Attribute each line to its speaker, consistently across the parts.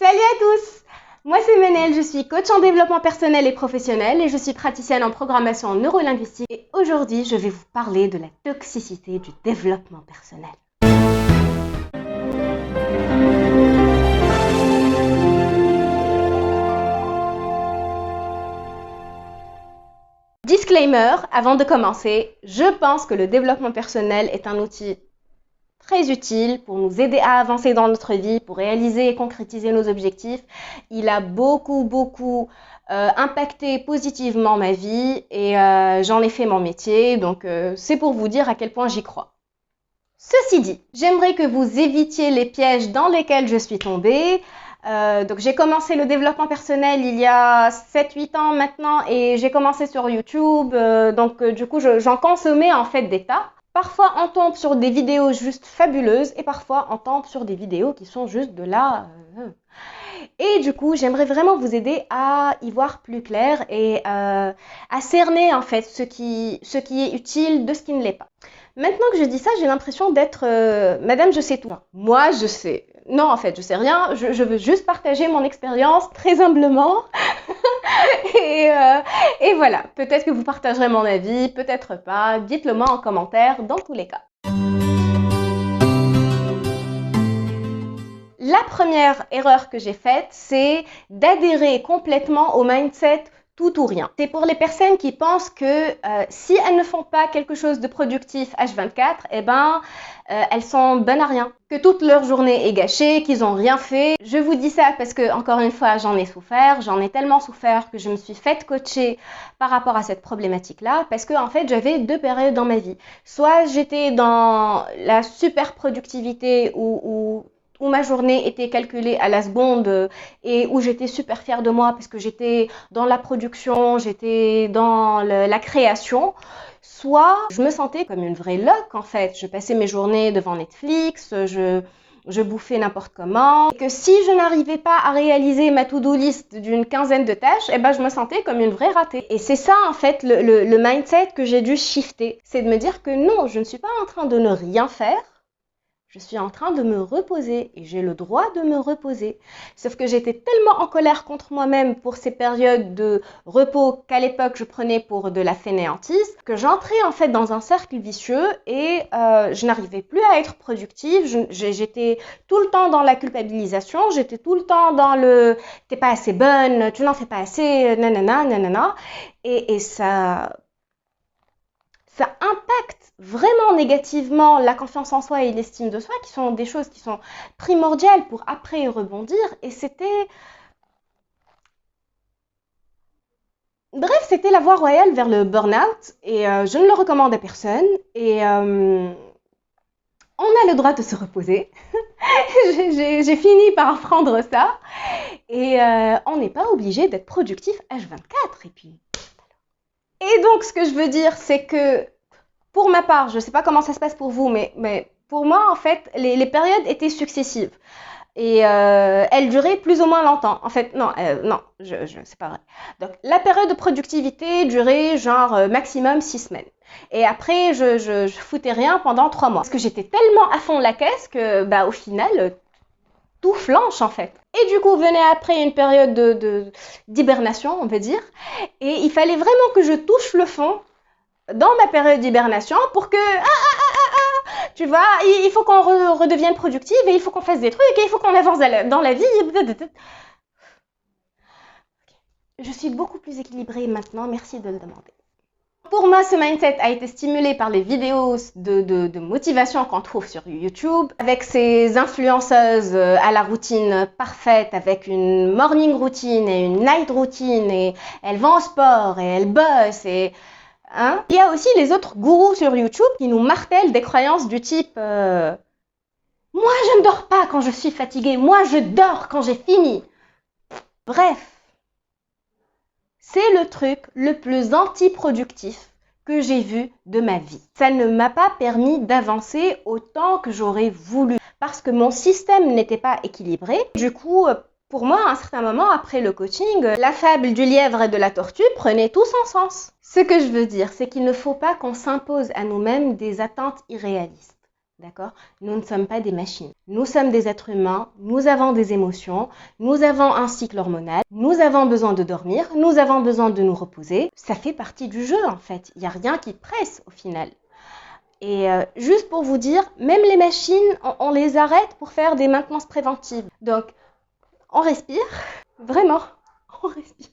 Speaker 1: Salut à tous! Moi c'est Manel, je suis coach en développement personnel et professionnel et je suis praticienne en programmation neurolinguistique et aujourd'hui je vais vous parler de la toxicité du développement personnel. Disclaimer, avant de commencer, je pense que le développement personnel est un outil très utile pour nous aider à avancer dans notre vie, pour réaliser et concrétiser nos objectifs. Il a beaucoup impacté positivement ma vie et j'en ai fait mon métier, donc c'est pour vous dire à quel point j'y crois. Ceci dit, j'aimerais que vous évitiez les pièges dans lesquels je suis tombée. Donc j'ai commencé le développement personnel il y a 7-8 ans maintenant et j'ai commencé sur YouTube, du coup j'en consommais en fait des tas. Parfois on tombe sur des vidéos juste fabuleuses et parfois on tombe sur des vidéos qui sont juste de là. Et du coup j'aimerais vraiment vous aider à y voir plus clair et à cerner en fait ce qui est utile de ce qui ne l'est pas. Maintenant que je dis ça, j'ai l'impression d'être Madame je sais tout. Moi je sais. Non, en fait, je sais rien. Je veux juste partager mon expérience très humblement. et voilà. Peut-être que vous partagerez mon avis, peut-être pas. Dites-le moi en commentaire, dans tous les cas. La première erreur que j'ai faite, c'est d'adhérer complètement au mindset tout ou rien. C'est pour les personnes qui pensent que si elles ne font pas quelque chose de productif H24, elles sont bonnes à rien. Que toute leur journée est gâchée, qu'ils n'ont rien fait. Je vous dis ça parce que, encore une fois, j'en ai souffert. J'en ai tellement souffert que je me suis faite coacher par rapport à cette problématique-là. Parce que, en fait, j'avais deux périodes dans ma vie. Soit j'étais dans la super productivité où ma journée était calculée à la seconde et où j'étais super fière de moi parce que j'étais dans la production, j'étais dans la création. Soit je me sentais comme une vraie loque en fait. Je passais mes journées devant Netflix, je bouffais n'importe comment. Et que si je n'arrivais pas à réaliser ma to-do list d'une quinzaine de tâches, je me sentais comme une vraie ratée. Et c'est ça en fait le mindset que j'ai dû shifter. C'est de me dire que non, je ne suis pas en train de ne rien faire. Je suis en train de me reposer et j'ai le droit de me reposer. Sauf que j'étais tellement en colère contre moi-même pour ces périodes de repos qu'à l'époque je prenais pour de la fainéantise que j'entrais en fait dans un cercle vicieux et je n'arrivais plus à être productive. J'étais tout le temps dans la culpabilisation, j'étais tout le temps dans le « t'es pas assez bonne, tu n'en fais pas assez, nanana, nanana ». Et ça impacte vraiment négativement la confiance en soi et l'estime de soi, qui sont des choses qui sont primordiales pour après rebondir. Et c'était... Bref, c'était la voie royale vers le burn-out et je ne le recommande à personne. Et on a le droit de se reposer. J'ai fini par apprendre ça. Et on n'est pas obligé d'être productif H24. Et donc, ce que je veux dire, c'est que pour ma part, je ne sais pas comment ça se passe pour vous, mais pour moi, en fait, les périodes étaient successives. Et elles duraient plus ou moins longtemps. En fait, non, c'est pas vrai. Donc, la période de productivité durait genre maximum 6 semaines. Et après, je foutais rien pendant 3 mois. Parce que j'étais tellement à fond la caisse que, au final, tout flanche en fait. Et du coup, venait après une période d'hibernation, on va dire. Et il fallait vraiment que je touche le fond dans ma période d'hibernation pour que, tu vois, il faut qu'on redevienne productive et il faut qu'on fasse des trucs et il faut qu'on avance dans la vie. Je suis beaucoup plus équilibrée maintenant, merci de le demander. Pour moi, ce mindset a été stimulé par les vidéos de motivation qu'on trouve sur YouTube, avec ces influenceuses à la routine parfaite, avec une morning routine et une night routine, et elles vont au sport et elles bossent. Il y a aussi les autres gourous sur YouTube qui nous martèlent des croyances du type moi, je ne dors pas quand je suis fatiguée, moi, je dors quand j'ai fini. Bref. C'est le truc le plus antiproductif que j'ai vu de ma vie. Ça ne m'a pas permis d'avancer autant que j'aurais voulu parce que mon système n'était pas équilibré. Du coup, pour moi, à un certain moment, après le coaching, la fable du lièvre et de la tortue prenait tout son sens. Ce que je veux dire, c'est qu'il ne faut pas qu'on s'impose à nous-mêmes des attentes irréalistes. D'accord? Nous ne sommes pas des machines. Nous sommes des êtres humains, nous avons des émotions, nous avons un cycle hormonal, nous avons besoin de dormir, nous avons besoin de nous reposer. Ça fait partie du jeu en fait. Il n'y a rien qui presse au final. Et juste pour vous dire, même les machines, on les arrête pour faire des maintenances préventives. Donc, on respire, vraiment, on respire.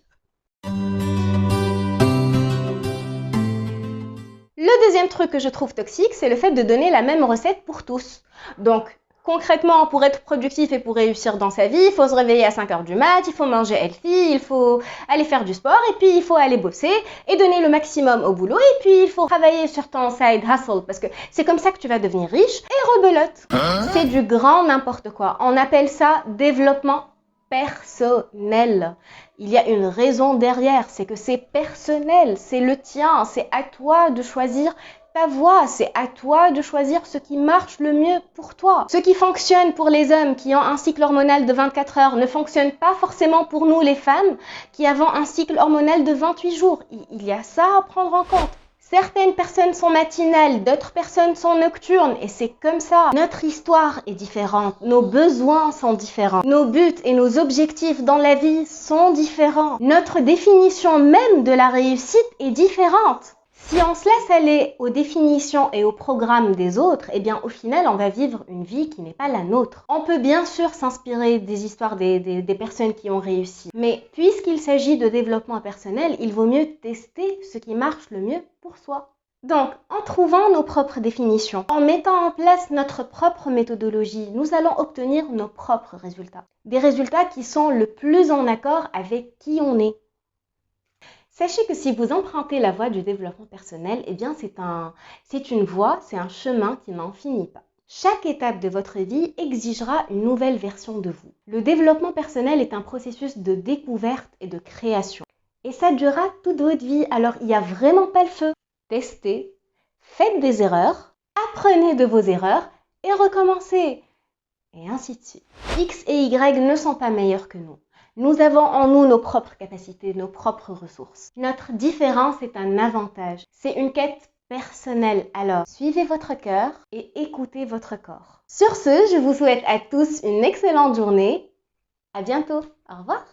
Speaker 1: Le deuxième truc que je trouve toxique, c'est le fait de donner la même recette pour tous. Donc, concrètement, pour être productif et pour réussir dans sa vie, il faut se réveiller à 5 heures du mat, il faut manger healthy, il faut aller faire du sport et puis il faut aller bosser et donner le maximum au boulot et puis il faut travailler sur ton side hustle parce que c'est comme ça que tu vas devenir riche et rebelote. C'est du grand n'importe quoi. On appelle ça développement personnel. Il y a une raison derrière, c'est que c'est personnel, c'est le tien, c'est à toi de choisir ta voie, c'est à toi de choisir ce qui marche le mieux pour toi. Ce qui fonctionne pour les hommes qui ont un cycle hormonal de 24 heures ne fonctionne pas forcément pour nous les femmes qui avons un cycle hormonal de 28 jours. Il y a ça à prendre en compte. Certaines personnes sont matinales, d'autres personnes sont nocturnes et c'est comme ça. Notre histoire est différente, nos besoins sont différents, nos buts et nos objectifs dans la vie sont différents. Notre définition même de la réussite est différente. Si on se laisse aller aux définitions et aux programmes des autres, eh bien au final on va vivre une vie qui n'est pas la nôtre. On peut bien sûr s'inspirer des histoires des personnes qui ont réussi, mais puisqu'il s'agit de développement personnel, il vaut mieux tester ce qui marche le mieux pour soi. Donc, en trouvant nos propres définitions, en mettant en place notre propre méthodologie, nous allons obtenir nos propres résultats. Des résultats qui sont le plus en accord avec qui on est. Sachez que si vous empruntez la voie du développement personnel, eh bien c'est une voie, c'est un chemin qui n'en finit pas. Chaque étape de votre vie exigera une nouvelle version de vous. Le développement personnel est un processus de découverte et de création. Et ça durera toute votre vie, alors il n'y a vraiment pas le feu. Testez, faites des erreurs, apprenez de vos erreurs et recommencez. Et ainsi de suite. X et Y ne sont pas meilleurs que nous. Nous avons en nous nos propres capacités, nos propres ressources. Notre différence est un avantage. C'est une quête personnelle. Alors, suivez votre cœur et écoutez votre corps. Sur ce, je vous souhaite à tous une excellente journée. À bientôt. Au revoir.